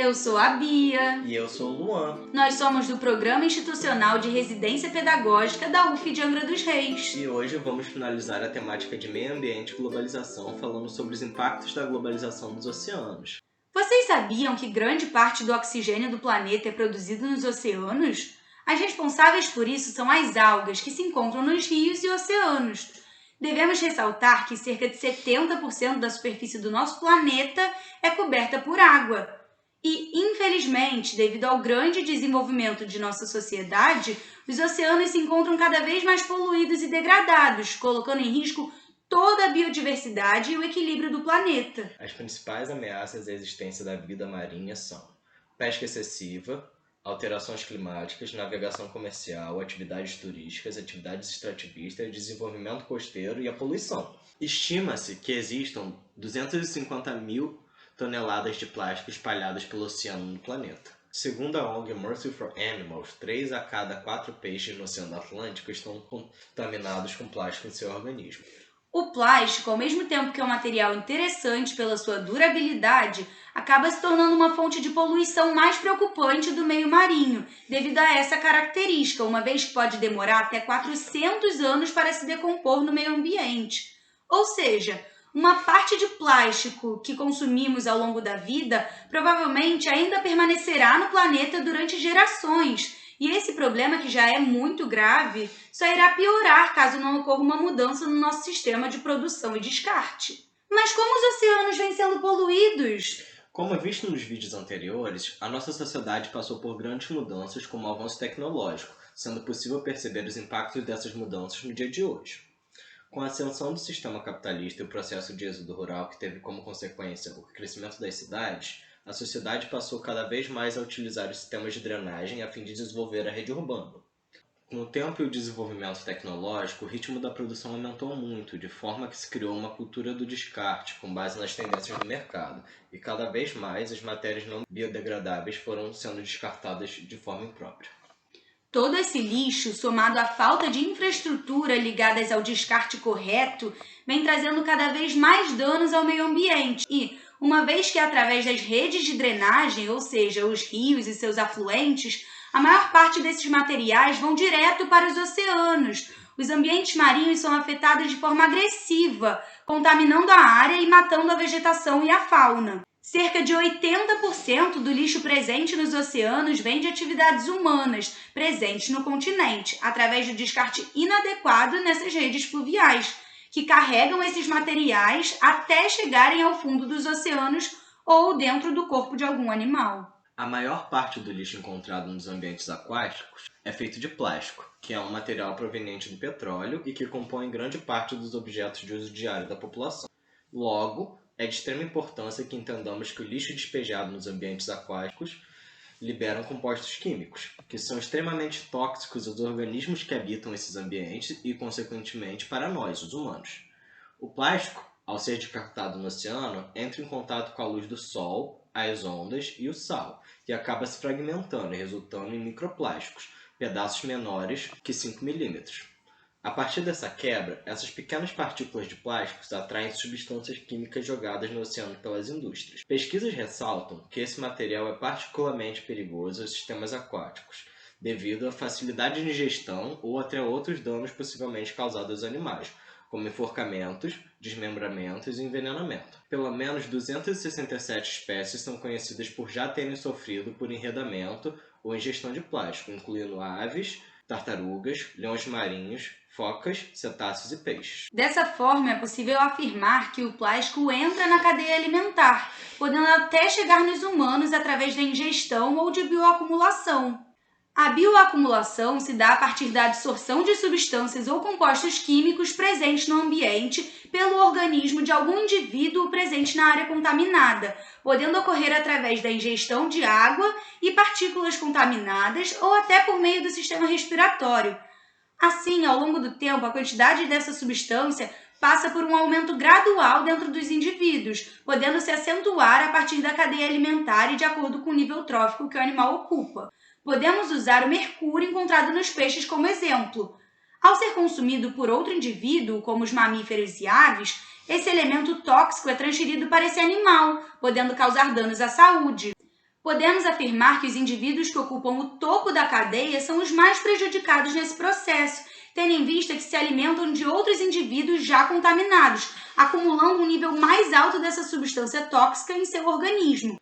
eu sou a Bia. E eu sou o Luan. Nós somos do Programa Institucional de Residência Pedagógica da UF de Angra dos Reis. E hoje vamos finalizar a temática de meio ambiente e globalização falando sobre os impactos da globalização dos oceanos. Vocês sabiam que grande parte do oxigênio do planeta é produzido nos oceanos? As responsáveis por isso são as algas, que se encontram nos rios e oceanos. Devemos ressaltar que cerca de 70% da superfície do nosso planeta é coberta por água. E, infelizmente, devido ao grande desenvolvimento de nossa sociedade, os oceanos se encontram cada vez mais poluídos e degradados, colocando em risco toda a biodiversidade e o equilíbrio do planeta. As principais ameaças à existência da vida marinha são pesca excessiva, alterações climáticas, navegação comercial, atividades turísticas, atividades extrativistas, desenvolvimento costeiro e a poluição. Estima-se que existam 250 mil toneladas de plástico espalhadas pelo oceano no planeta. Segundo a ONG Mercy for Animals, 3 a cada 4 peixes no Oceano Atlântico estão contaminados com plástico em seu organismo. O plástico, ao mesmo tempo que é um material interessante pela sua durabilidade, acaba se tornando uma fonte de poluição mais preocupante do meio marinho, devido a essa característica, uma vez que pode demorar até 400 anos para se decompor no meio ambiente. Ou seja, uma parte de plástico que consumimos ao longo da vida provavelmente ainda permanecerá no planeta durante gerações. E esse problema, que já é muito grave, só irá piorar caso não ocorra uma mudança no nosso sistema de produção e descarte. Mas como os oceanos vêm sendo poluídos? Como visto nos vídeos anteriores, a nossa sociedade passou por grandes mudanças como o avanço tecnológico, sendo possível perceber os impactos dessas mudanças no dia de hoje. Com a ascensão do sistema capitalista e o processo de êxodo rural que teve como consequência o crescimento das cidades, a sociedade passou cada vez mais a utilizar os sistemas de drenagem a fim de desenvolver a rede urbana. Com o tempo e o desenvolvimento tecnológico, o ritmo da produção aumentou muito, de forma que se criou uma cultura do descarte com base nas tendências do mercado, e cada vez mais as matérias não biodegradáveis foram sendo descartadas de forma imprópria. Todo esse lixo, somado à falta de infraestrutura ligadas ao descarte correto, vem trazendo cada vez mais danos ao meio ambiente e, uma vez que através das redes de drenagem, ou seja, os rios e seus afluentes, a maior parte desses materiais vão direto para os oceanos. Os ambientes marinhos são afetados de forma agressiva, contaminando a área e matando a vegetação e a fauna. Cerca de 80% do lixo presente nos oceanos vem de atividades humanas presentes no continente, através do descarte inadequado nessas redes fluviais, que carregam esses materiais até chegarem ao fundo dos oceanos ou dentro do corpo de algum animal. A maior parte do lixo encontrado nos ambientes aquáticos é feito de plástico, que é um material proveniente do petróleo e que compõe grande parte dos objetos de uso diário da população. Logo, é de extrema importância que entendamos que o lixo despejado nos ambientes aquáticos liberam compostos químicos, que são extremamente tóxicos aos organismos que habitam esses ambientes e, consequentemente, para nós, os humanos. O plástico, ao ser descartado no oceano, entra em contato com a luz do sol, as ondas e o sal, e acaba se fragmentando, resultando em microplásticos, pedaços menores que 5 milímetros. A partir dessa quebra, essas pequenas partículas de plásticos atraem substâncias químicas jogadas no oceano pelas indústrias. Pesquisas ressaltam que esse material é particularmente perigoso aos sistemas aquáticos, devido à facilidade de ingestão ou até outros danos possivelmente causados aos animais, como enforcamentos, desmembramentos e envenenamento. Pelo menos 267 espécies são conhecidas por já terem sofrido por enredamento ou ingestão de plástico, incluindo aves, tartarugas, leões marinhos, focas, cetáceos e peixes. Dessa forma, é possível afirmar que o plástico entra na cadeia alimentar, podendo até chegar nos humanos através da ingestão ou de bioacumulação. A bioacumulação se dá a partir da absorção de substâncias ou compostos químicos presentes no ambiente pelo organismo de algum indivíduo presente na área contaminada, podendo ocorrer através da ingestão de água e partículas contaminadas ou até por meio do sistema respiratório. Assim, ao longo do tempo, a quantidade dessa substância passa por um aumento gradual dentro dos indivíduos, podendo se acentuar a partir da cadeia alimentar e de acordo com o nível trófico que o animal ocupa. Podemos usar o mercúrio encontrado nos peixes como exemplo. Ao ser consumido por outro indivíduo, como os mamíferos e aves, esse elemento tóxico é transferido para esse animal, podendo causar danos à saúde. Podemos afirmar que os indivíduos que ocupam o topo da cadeia são os mais prejudicados nesse processo, tendo em vista que se alimentam de outros indivíduos já contaminados, acumulando um nível mais alto dessa substância tóxica em seu organismo.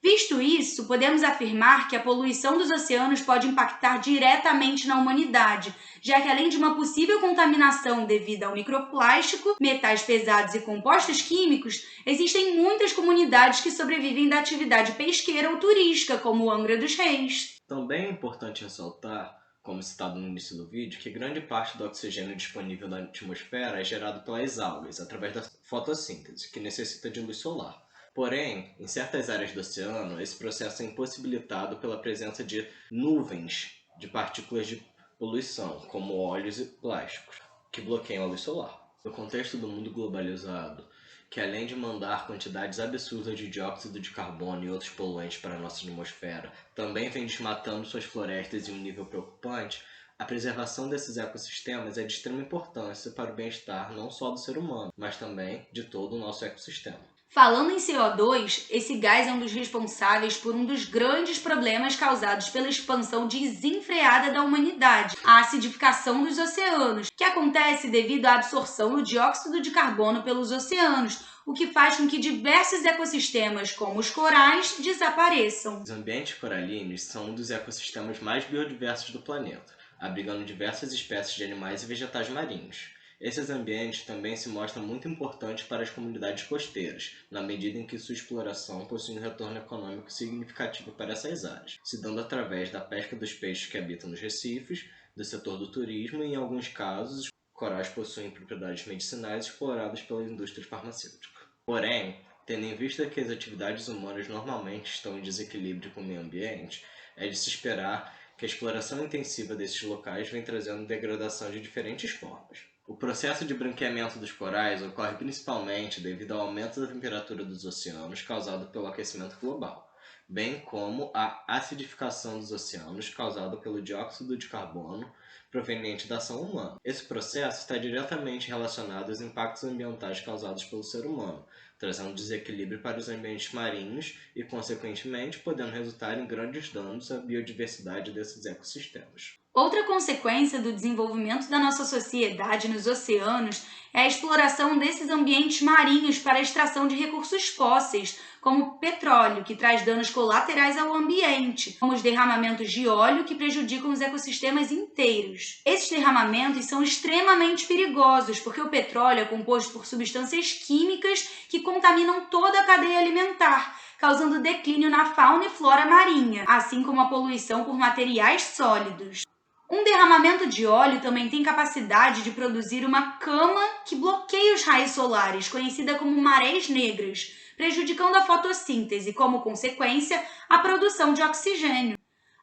Visto isso, podemos afirmar que a poluição dos oceanos pode impactar diretamente na humanidade, já que além de uma possível contaminação devido ao microplástico, metais pesados e compostos químicos, existem muitas comunidades que sobrevivem da atividade pesqueira ou turística, como Angra dos Reis. Também é importante ressaltar, como citado no início do vídeo, que grande parte do oxigênio disponível na atmosfera é gerado pelas algas, através da fotossíntese, que necessita de luz solar. Porém, em certas áreas do oceano, esse processo é impossibilitado pela presença de nuvens de partículas de poluição, como óleos e plásticos, que bloqueiam a luz solar. No contexto do mundo globalizado, que além de mandar quantidades absurdas de dióxido de carbono e outros poluentes para a nossa atmosfera, também vem desmatando suas florestas em um nível preocupante, a preservação desses ecossistemas é de extrema importância para o bem-estar não só do ser humano, mas também de todo o nosso ecossistema. Falando em CO2, esse gás é um dos responsáveis por um dos grandes problemas causados pela expansão desenfreada da humanidade, a acidificação dos oceanos, que acontece devido à absorção do dióxido de carbono pelos oceanos, o que faz com que diversos ecossistemas, como os corais, desapareçam. Os ambientes coralinos são um dos ecossistemas mais biodiversos do planeta, abrigando diversas espécies de animais e vegetais marinhos. Esses ambientes também se mostram muito importantes para as comunidades costeiras, na medida em que sua exploração possui um retorno econômico significativo para essas áreas, se dando através da pesca dos peixes que habitam nos recifes, do setor do turismo e, em alguns casos, os corais possuem propriedades medicinais exploradas pela indústria farmacêutica. Porém, tendo em vista que as atividades humanas normalmente estão em desequilíbrio com o meio ambiente, é de se esperar que a exploração intensiva desses locais vem trazendo degradação de diferentes formas. O processo de branqueamento dos corais ocorre principalmente devido ao aumento da temperatura dos oceanos causado pelo aquecimento global, bem como a acidificação dos oceanos causada pelo dióxido de carbono proveniente da ação humana. Esse processo está diretamente relacionado aos impactos ambientais causados pelo ser humano, trazendo desequilíbrio para os ambientes marinhos e, consequentemente, podendo resultar em grandes danos à biodiversidade desses ecossistemas. Outra consequência do desenvolvimento da nossa sociedade nos oceanos é a exploração desses ambientes marinhos para a extração de recursos fósseis, como petróleo, que traz danos colaterais ao ambiente, como os derramamentos de óleo que prejudicam os ecossistemas inteiros. Esses derramamentos são extremamente perigosos, porque o petróleo é composto por substâncias químicas que contaminam toda a cadeia alimentar, causando declínio na fauna e flora marinha, assim como a poluição por materiais sólidos. Um derramamento de óleo também tem capacidade de produzir uma cama que bloqueia os raios solares, conhecida como marés negras, prejudicando a fotossíntese e, como consequência, a produção de oxigênio.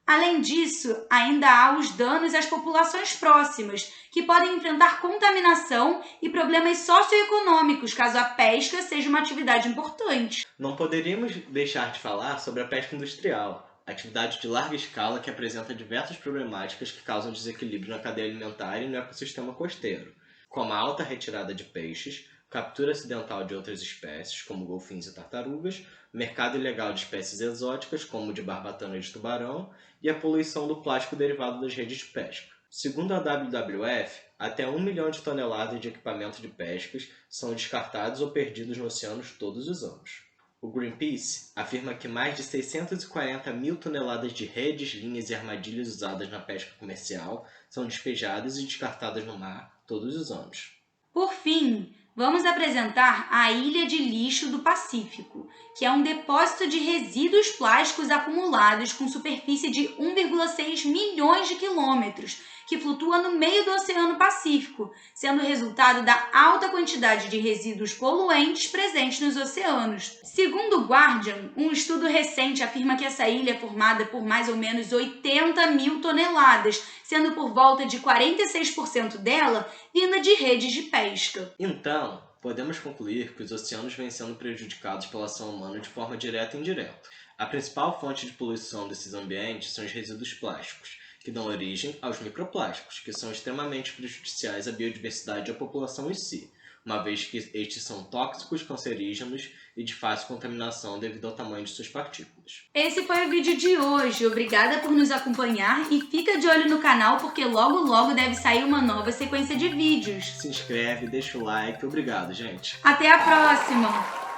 Além disso, ainda há os danos às populações próximas, que podem enfrentar contaminação e problemas socioeconômicos caso a pesca seja uma atividade importante. Não poderíamos deixar de falar sobre a pesca industrial, atividade de larga escala que apresenta diversas problemáticas que causam desequilíbrio na cadeia alimentar e no ecossistema costeiro, como a alta retirada de peixes, captura acidental de outras espécies, como golfinhos e tartarugas, mercado ilegal de espécies exóticas, como o de barbatana e de tubarão, e a poluição do plástico derivado das redes de pesca. Segundo a WWF, até 1 milhão de toneladas de equipamentos de pescas são descartados ou perdidos no oceano todos os anos. O Greenpeace afirma que mais de 640 mil toneladas de redes, linhas e armadilhas usadas na pesca comercial são despejadas e descartadas no mar todos os anos. Por fim, vamos apresentar a Ilha de Lixo do Pacífico, que é um depósito de resíduos plásticos acumulados com superfície de 1,6 milhões de quilômetros, que flutua no meio do Oceano Pacífico, sendo resultado da alta quantidade de resíduos poluentes presentes nos oceanos. Segundo o Guardian, um estudo recente afirma que essa ilha é formada por mais ou menos 80 mil toneladas, sendo por volta de 46% dela vinda de redes de pesca. Então, podemos concluir que os oceanos vêm sendo prejudicados pela ação humana de forma direta e indireta. A principal fonte de poluição desses ambientes são os resíduos plásticos, que dão origem aos microplásticos, que são extremamente prejudiciais à biodiversidade e à população em si. uma vez que estes são tóxicos, cancerígenos e de fácil contaminação devido ao tamanho de suas partículas. Esse foi o vídeo de hoje. Obrigada por nos acompanhar e fica de olho no canal porque logo deve sair uma nova sequência de vídeos. Se inscreve, deixa o like. Obrigado, gente. Até a próxima!